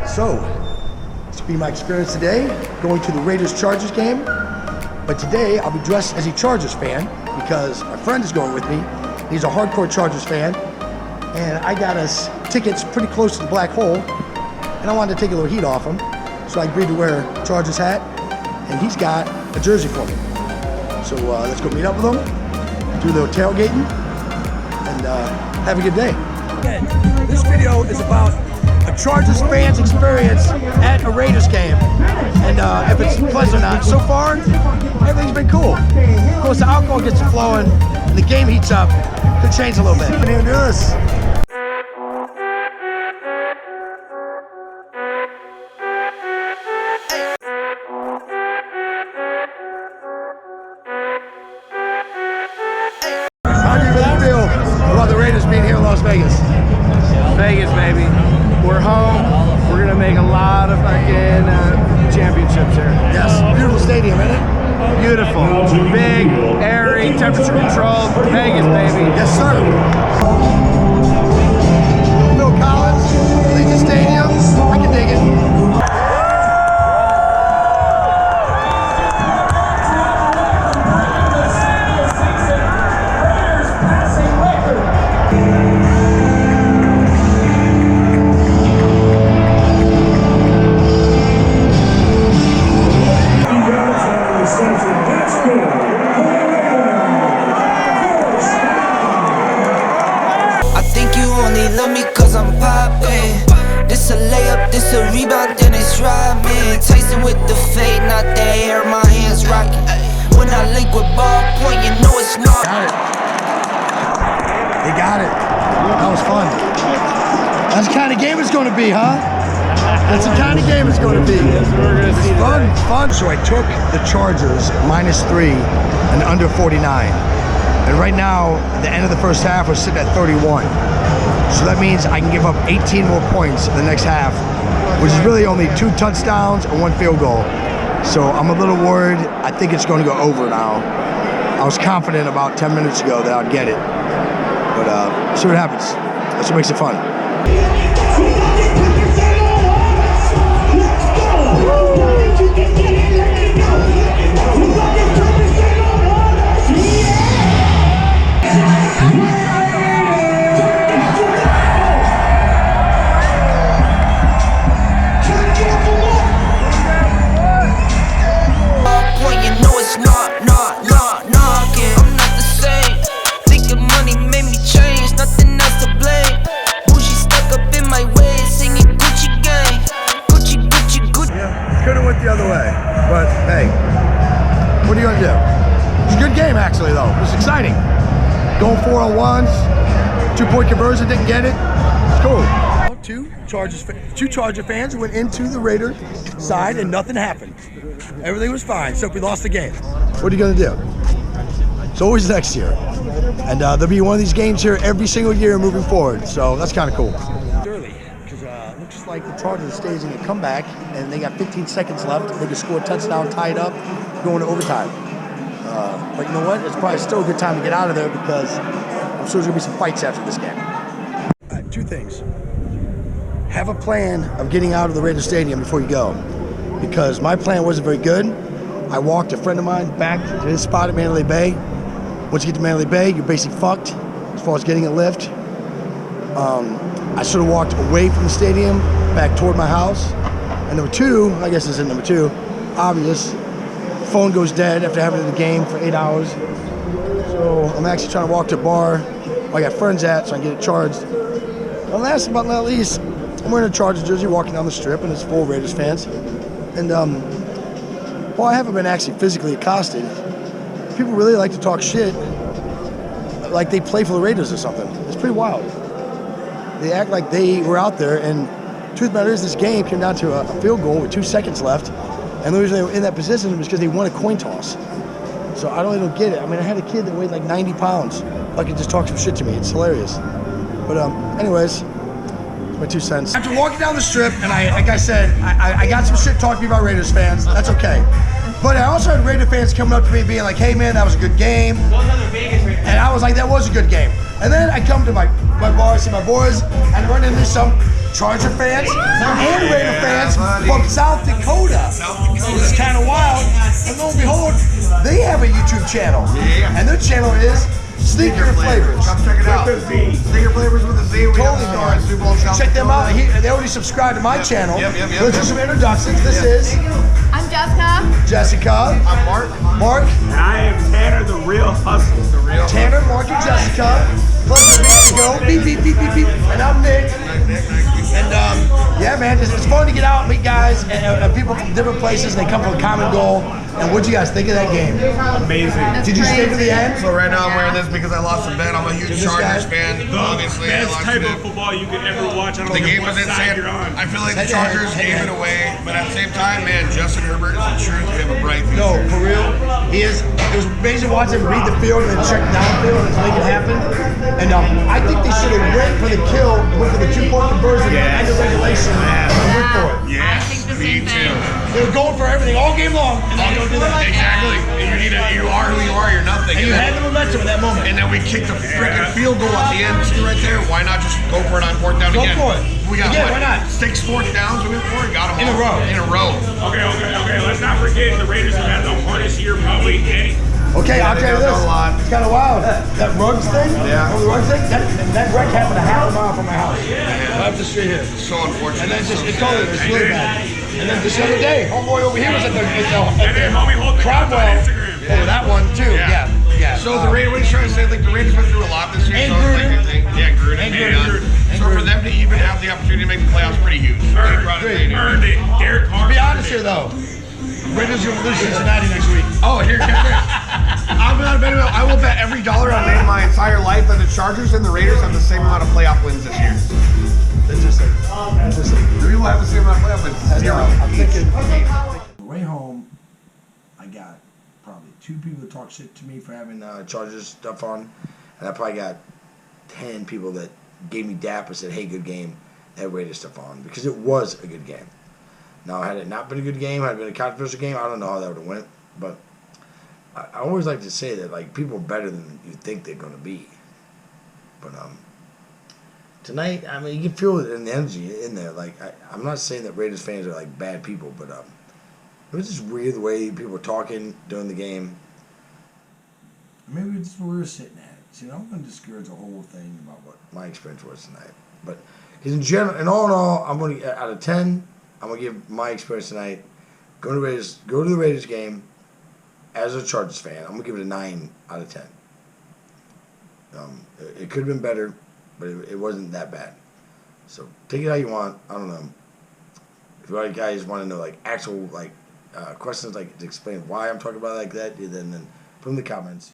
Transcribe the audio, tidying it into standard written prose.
So, this will be my experience today, going to the Raiders-Chargers game. But today, I'll be dressed as a Chargers fan because my friend is going with me. He's a hardcore Chargers fan. And I got us tickets pretty close to the black hole. And I wanted to take a little heat off him. So I agreed to wear a Chargers hat. And he's got a jersey for me. So let's go meet up with him, do a little tailgating, and have a good day. This video is about a Chargers fan's experience at a Raiders game, and if it's pleasant or not. So far, everything's been cool. Of course, the alcohol gets flowing, and the game heats up. Could change a little bit. Can you do this? How do you really feel about the Raiders being here in Las Vegas? Vegas, baby. We're home. We're gonna make a lot of fucking championships here. Yes, beautiful stadium, isn't it? Beautiful, big, airy, temperature controlled. Vegas, baby. Yes, sir. Phil Collins, Allegiant Stadium. I can dig it. Love me cause I'm poppin'. This a layup, this a rebound, then it's robbing. Tyson with the fade, not the hair, my hands rockin'. When I link with ballpoint, you know it's not. Got it. They got it. That was fun. That's the kind of game it's going to be, huh? That's the kind of game it's going to be. It's fun, fun. So I took the Chargers -3 and under 49. And right now, at the end of the first half, we're sitting at 31. So that means I can give up 18 more points in the next half, which is really only 2 touchdowns and 1 field goal. So I'm a little worried. I think it's going to go over now. I was confident about 10 minutes ago that I'd get it. But see what happens. That's what makes it fun. The other way, but hey, what are you gonna do? It's a good game actually though. It was exciting. Going 4-on-1s, 2-point conversion, didn't get it. It's cool. Two Charger fans went into the Raider side and nothing happened. Everything was fine, except we lost the game. What are you gonna do? It's always next year. And there'll be one of these games here every single year moving forward, so that's kind of cool. Early, because it looks like the Chargers staging a comeback, and they got 15 seconds left. They can score a touchdown, tie it up, going to overtime. But you know what? It's probably still a good time to get out of there because I'm sure there's gonna be some fights after this game. Two things. Have a plan of getting out of the Raider Stadium before you go, because my plan wasn't very good. I walked a friend of mine back to his spot at Mandalay Bay. Once you get to Mandalay Bay, you're basically fucked as far as getting a lift. I sort of walked away from the stadium back toward my house. And number two, I guess this is number two, obvious, phone goes dead after having the game for 8 hours. So I'm actually trying to walk to a bar where I got friends at so I can get it charged. And last but not least, I'm wearing a Chargers jersey walking down the strip and it's full of Raiders fans. And while I haven't been actually physically accosted, people really like to talk shit like they play for the Raiders or something. It's pretty wild. They act like they were out there, and truth of the matter is this game came down to a field goal with 2 seconds left, and the reason they were in that position was because they won a coin toss. So I don't even get it. I mean, I had a kid that weighed like 90 pounds. Like, he just talk some shit to me. It's hilarious. But anyways, my 2 cents. After walking down the strip, and like I said, I got some shit talking to me about Raiders fans. That's okay. But I also had Raider fans coming up to me being like, hey man, that was a good game. And I was like, that was a good game. And then I come to my bar, see my boys, and run into some Charger fans and Raider guys from South Dakota. Which is kind of wild. And lo and behold, they have a YouTube channel. Yeah. And their channel is Sneaker Flavors. Come check it out. Sneaker Flavors with a Z. We Totally, have man. Super Bowl South Check them out. Dakota. They already subscribed to my channel. Yep. Let's do some introductions. This is I'm Jessica. Jessica, I'm Mark. Mark, And I am Tanner, the real hustler. The real Tanner, Mark, and Jessica. Pleasure to go. Beep, beep, beep, beep, beep. And I'm Nick. And yeah, man, it's fun to get out and meet guys and people from different places. And they come from a common goal. And what'd you guys think of that game? Amazing. Did you stay to the end? So right now I'm wearing this because I lost a bet. I'm a huge This Chargers guy? fan. The Obviously, I best lost type a of bet. football you could ever watch. I don't The know game what was side insane. you're on. I feel like the Head-to-head, Chargers gave head-to-head. it away, but at the same time, man, Justin Herbert is the truth. We have a bright future. No, for real. He is. It was amazing watching him read the field and then check downfield and make it happen. And I think they should have went for the kill, went for the 2-point conversion Yes. end of regulation, and went for it. Yes, I think the me same too. thing. They were going for everything all game long, and then don't do that. Exactly. You are who you are. You're nothing. And you had the momentum in that moment. And then we kicked a freaking field goal at the end, see right there. Why not just go for it on fourth down Go again? for it. We got Again, what, why not? 6 fourth downs we went for and got them In a all. row. In a row. Okay. Let's not forget the Raiders have had the hardest year probably any. Okay, I'll tell you they this. done a lot. It's kind of wild. That Ruggs thing, Yeah. the Ruggs thing, that wreck happened a half a mile from my house. Right up the street here. So unfortunate. And then just, so it's totally, sad. it's really bad. And then just the other day, homeboy over here was at the And then homie hold the cup on Cromwell. Instagram. Oh, that one too. Yeah. So the Raiders, what he's trying to say, like the Raiders went through a lot this year. And so it's like, Gruden. yeah, Gruden. And yeah. Gruden. So for them to even have the opportunity to make the playoffs, pretty huge. They brought it in. Earned it. Derek Carr. To be honest here though, Raiders are gonna lose Cincinnati next week. Oh, here, check this. I'm not betting. I will bet every dollar I made in my entire life that the Chargers and the Raiders have the same amount of playoff wins this year. Interesting. Do people have the same amount of playoff wins? Zero. I'm thinking. the way home, I got probably 2 people that talk shit to me for having Chargers stuff on, and I probably got 10 people that gave me dap and said, "Hey, good game." That Raiders stuff on because it was a good game. Now, had it not been a good game, had it been a controversial game, I don't know how that would have went. But I always like to say that like people are better than you think they're going to be. But tonight, I mean, you can feel it in the energy in there. Like I'm not saying that Raiders fans are like bad people, but it was just weird the way people were talking during the game. Maybe it's where we're sitting at. See, I'm going to discourage the whole thing about what my experience was tonight. But in general, in all, I'm going to out of 10. I'm going to give my experience tonight. Go to the Raiders game as a Chargers fan. I'm going to give it a 9 out of 10. It could have been better, but it wasn't that bad. So take it how you want. I don't know. If you guys want to know like actual like questions like to explain why I'm talking about it like that, then put in the comments.